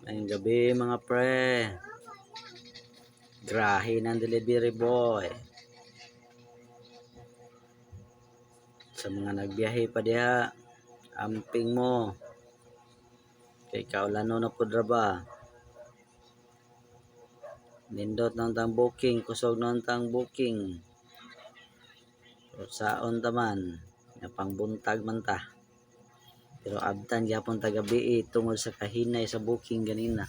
Ngayong gabi mga pre. Grahe ng delivery boy. Sa mga nagbiyahe pa diha, amping mo. Kay kaulano na pudra ba? Nindot ng tang booking, kusog ng tang booking. So, saon taman, napangbuntag man ta. Pero abtan gyapon ta gabi tungod sa kahinay sa booking ganina.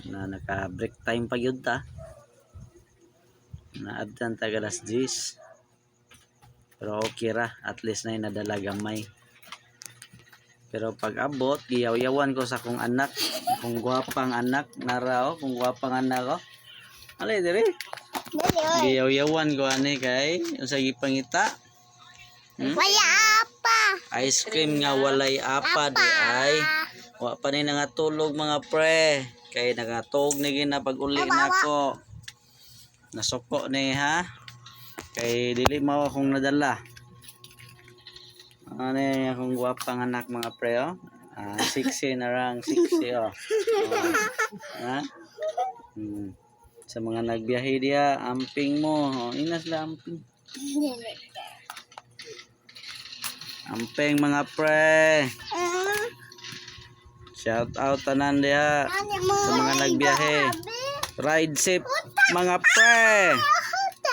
Na naka break time pa gyud ta. Naabtan ta alas 10. Pero okay ra, at least na nadala gamay. Pero pag abot, giyaw-yawan ko sa kong anak, kung gwapang anak, narao, kung gwapang anak ko. Alay dire. Giyaw-yawan ko ani kay unsa gipangita? Wala apa. Ice cream nga walay apa di ay. Wa pa ni nangatulog mga pre. Kay nagatog ni gina pag uli nako. Nasuko ni ha. Kay dili mao akong nadala. Ano yung akong gwapang anak mga pre oh. 60 na rang 60 oh. Ha? Sa mga nagbiyahe diya, amping mo. Oh, inas la amping. Amping mga pre. Shout out tanan diya sa mga nagbiyahe. Ride safe mga pre.